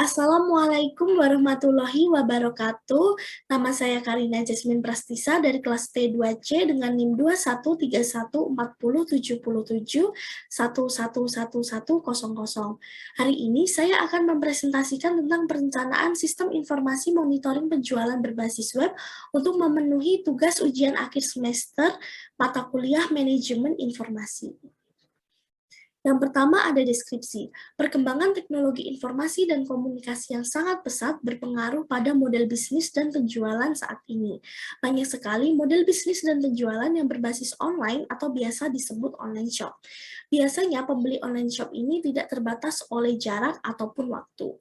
Assalamualaikum warahmatullahi wabarakatuh. Nama saya Karina Jasmine Prastisa dari kelas T2C dengan NIM 21314077111100. Hari ini saya akan mempresentasikan tentang perencanaan sistem informasi monitoring penjualan berbasis web untuk memenuhi tugas ujian akhir semester mata kuliah manajemen informasi. Yang pertama ada deskripsi. Perkembangan teknologi informasi dan komunikasi yang sangat pesat berpengaruh pada model bisnis dan penjualan saat ini. Banyak sekali model bisnis dan penjualan yang berbasis online atau biasa disebut online shop. Biasanya pembeli online shop ini tidak terbatas oleh jarak ataupun waktu.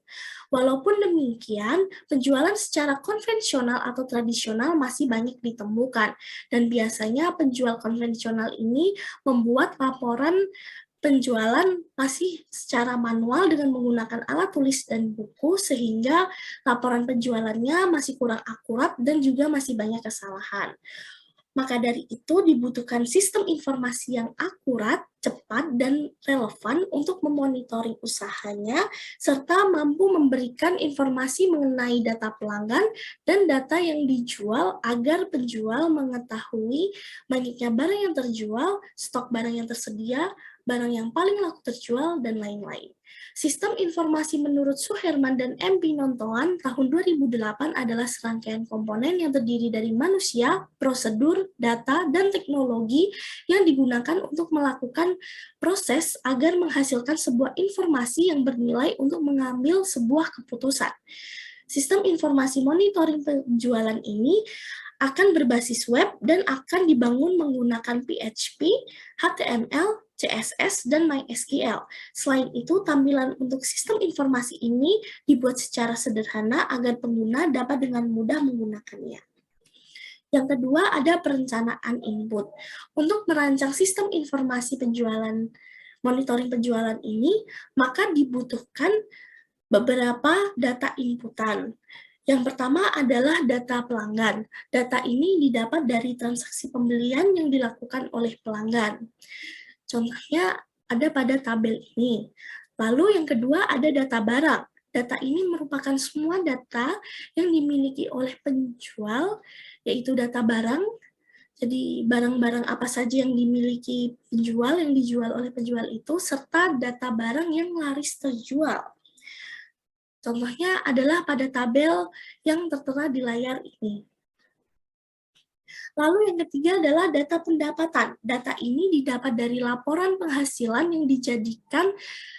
Walaupun demikian, penjualan secara konvensional atau tradisional masih banyak ditemukan, dan biasanya penjual konvensional ini membuat laporan penjualan masih secara manual dengan menggunakan alat tulis dan buku, sehingga laporan penjualannya masih kurang akurat dan juga masih banyak kesalahan. Maka dari itu dibutuhkan sistem informasi yang akurat, cepat, dan relevan untuk memonitoring usahanya, serta mampu memberikan informasi mengenai data pelanggan dan data yang dijual agar penjual mengetahui banyaknya barang yang terjual, stok barang yang tersedia, barang yang paling laku terjual, dan lain-lain. Sistem informasi menurut Suherman dan M. Pinontoan tahun 2008 adalah serangkaian komponen yang terdiri dari manusia, prosedur, data, dan teknologi yang digunakan untuk melakukan proses agar menghasilkan sebuah informasi yang bernilai untuk mengambil sebuah keputusan. Sistem informasi monitoring penjualan ini akan berbasis web dan akan dibangun menggunakan PHP, HTML, CSS, dan MySQL. Selain itu, tampilan untuk sistem informasi ini dibuat secara sederhana agar pengguna dapat dengan mudah menggunakannya. Yang kedua, ada perencanaan input. Untuk merancang sistem informasi penjualan, monitoring penjualan ini, maka dibutuhkan beberapa data inputan. Yang pertama adalah data pelanggan. Data ini didapat dari transaksi pembelian yang dilakukan oleh pelanggan. Contohnya ada pada tabel ini. Lalu yang kedua ada data barang. Data ini merupakan semua data yang dimiliki oleh penjual, yaitu data barang. Jadi barang-barang apa saja yang dimiliki penjual, yang dijual oleh penjual itu, serta data barang yang laris terjual. Contohnya adalah pada tabel yang tertera di layar ini. Lalu yang ketiga adalah data pendapatan. Data ini didapat dari laporan penghasilan yang dijadikan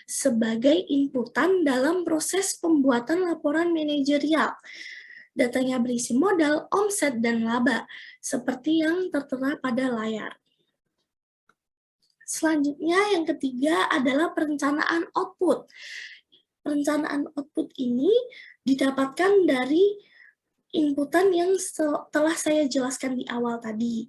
sebagai inputan dalam proses pembuatan laporan manajerial. Datanya berisi modal, omset, dan laba, seperti yang tertera pada layar. Selanjutnya yang ketiga adalah perencanaan output. Perencanaan output ini didapatkan dari inputan yang telah saya jelaskan di awal tadi.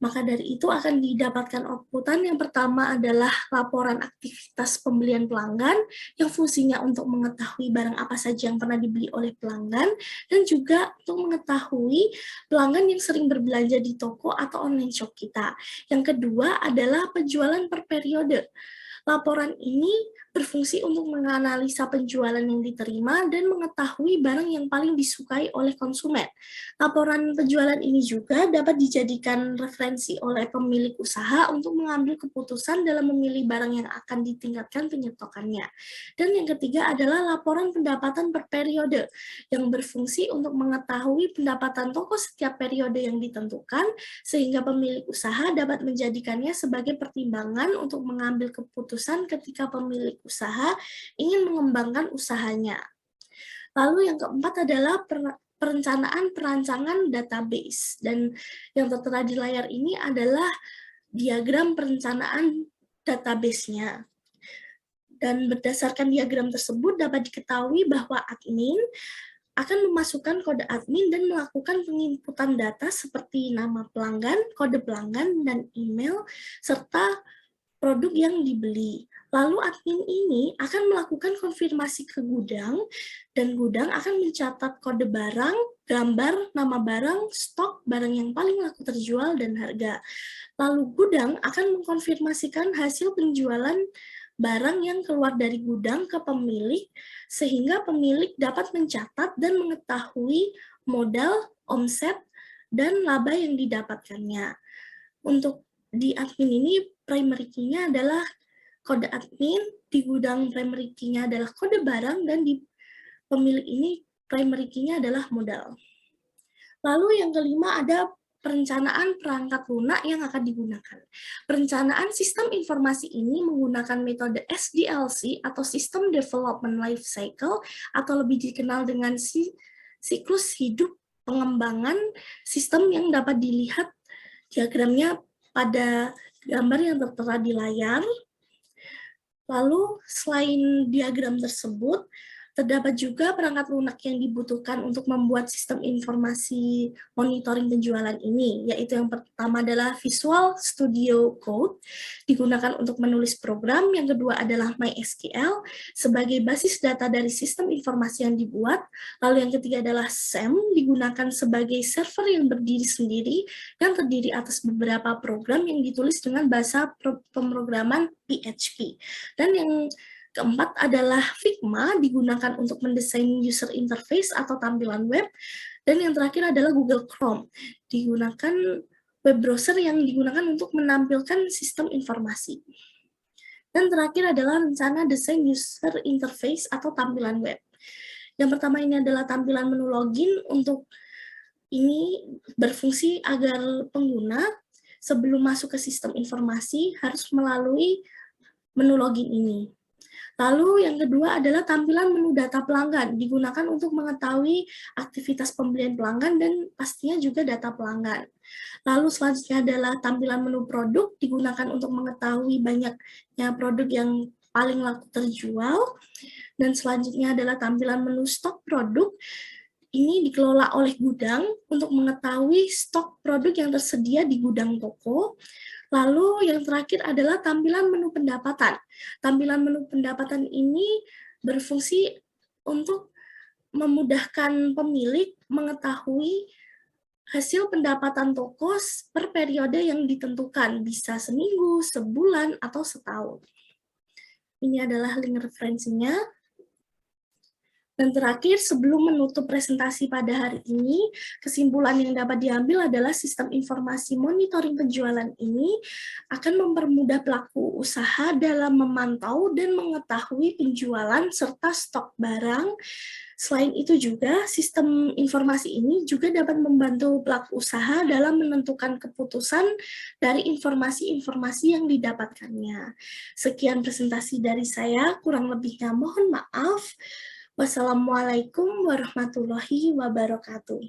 Maka dari itu akan didapatkan outputan yang pertama adalah laporan aktivitas pembelian pelanggan yang fungsinya untuk mengetahui barang apa saja yang pernah dibeli oleh pelanggan dan juga untuk mengetahui pelanggan yang sering berbelanja di toko atau online shop kita. Yang kedua adalah penjualan per periode. Laporan ini berfungsi untuk menganalisa penjualan yang diterima dan mengetahui barang yang paling disukai oleh konsumen. Laporan penjualan ini juga dapat dijadikan referensi oleh pemilik usaha untuk mengambil keputusan dalam memilih barang yang akan ditingkatkan penyetokannya. Dan yang ketiga adalah laporan pendapatan per periode, yang berfungsi untuk mengetahui pendapatan toko setiap periode yang ditentukan, sehingga pemilik usaha dapat menjadikannya sebagai pertimbangan untuk mengambil keputusan ketika pemilik usaha ingin mengembangkan usahanya. Lalu yang keempat adalah perencanaan perancangan database. Dan yang tertera di layar ini adalah diagram perencanaan database-nya. Dan berdasarkan diagram tersebut dapat diketahui bahwa admin akan memasukkan kode admin dan melakukan penginputan data seperti nama pelanggan, kode pelanggan, dan email, serta produk yang dibeli. Lalu admin ini akan melakukan konfirmasi ke gudang, dan gudang akan mencatat kode barang, gambar, nama barang, stok, barang yang paling laku terjual, dan harga. Lalu gudang akan mengkonfirmasikan hasil penjualan barang yang keluar dari gudang ke pemilik, sehingga pemilik dapat mencatat dan mengetahui modal, omset, dan laba yang didapatkannya. Untuk di admin ini, primary key-nya adalah kode admin, di gudang primary key-nya adalah kode barang, dan di pemilik ini primary key-nya adalah modal. Lalu yang kelima ada perencanaan perangkat lunak yang akan digunakan. Perencanaan sistem informasi ini menggunakan metode SDLC atau System Development Life Cycle atau lebih dikenal dengan siklus hidup pengembangan sistem yang dapat dilihat diagramnya pada gambar yang tertera di layar. Lalu selain diagram tersebut, terdapat juga perangkat lunak yang dibutuhkan untuk membuat sistem informasi monitoring penjualan ini, yaitu yang pertama adalah Visual Studio Code, digunakan untuk menulis program, yang kedua adalah MySQL, sebagai basis data dari sistem informasi yang dibuat, lalu yang ketiga adalah SAM, digunakan sebagai server yang berdiri sendiri, yang terdiri atas beberapa program yang ditulis dengan bahasa pemrograman PHP. Dan yang keempat adalah Figma, digunakan untuk mendesain user interface atau tampilan web. Dan yang terakhir adalah Google Chrome, digunakan web browser yang digunakan untuk menampilkan sistem informasi. Dan terakhir adalah rencana desain user interface atau tampilan web. Yang pertama ini adalah tampilan menu login. Untuk ini berfungsi agar pengguna sebelum masuk ke sistem informasi harus melalui menu login ini. Lalu yang kedua adalah tampilan menu data pelanggan, digunakan untuk mengetahui aktivitas pembelian pelanggan dan pastinya juga data pelanggan. Lalu selanjutnya adalah tampilan menu produk, digunakan untuk mengetahui banyaknya produk yang paling laku terjual. Dan selanjutnya adalah tampilan menu stok produk, ini dikelola oleh gudang untuk mengetahui stok produk yang tersedia di gudang toko. Lalu yang terakhir adalah tampilan menu pendapatan. Tampilan menu pendapatan ini berfungsi untuk memudahkan pemilik mengetahui hasil pendapatan toko per periode yang ditentukan, bisa seminggu, sebulan, atau setahun. Ini adalah link referensinya. Dan terakhir, sebelum menutup presentasi pada hari ini, kesimpulan yang dapat diambil adalah sistem informasi monitoring penjualan ini akan mempermudah pelaku usaha dalam memantau dan mengetahui penjualan serta stok barang. Selain itu juga, sistem informasi ini juga dapat membantu pelaku usaha dalam menentukan keputusan dari informasi-informasi yang didapatkannya. Sekian presentasi dari saya, kurang lebihnya mohon maaf. Wassalamualaikum warahmatullahi wabarakatuh.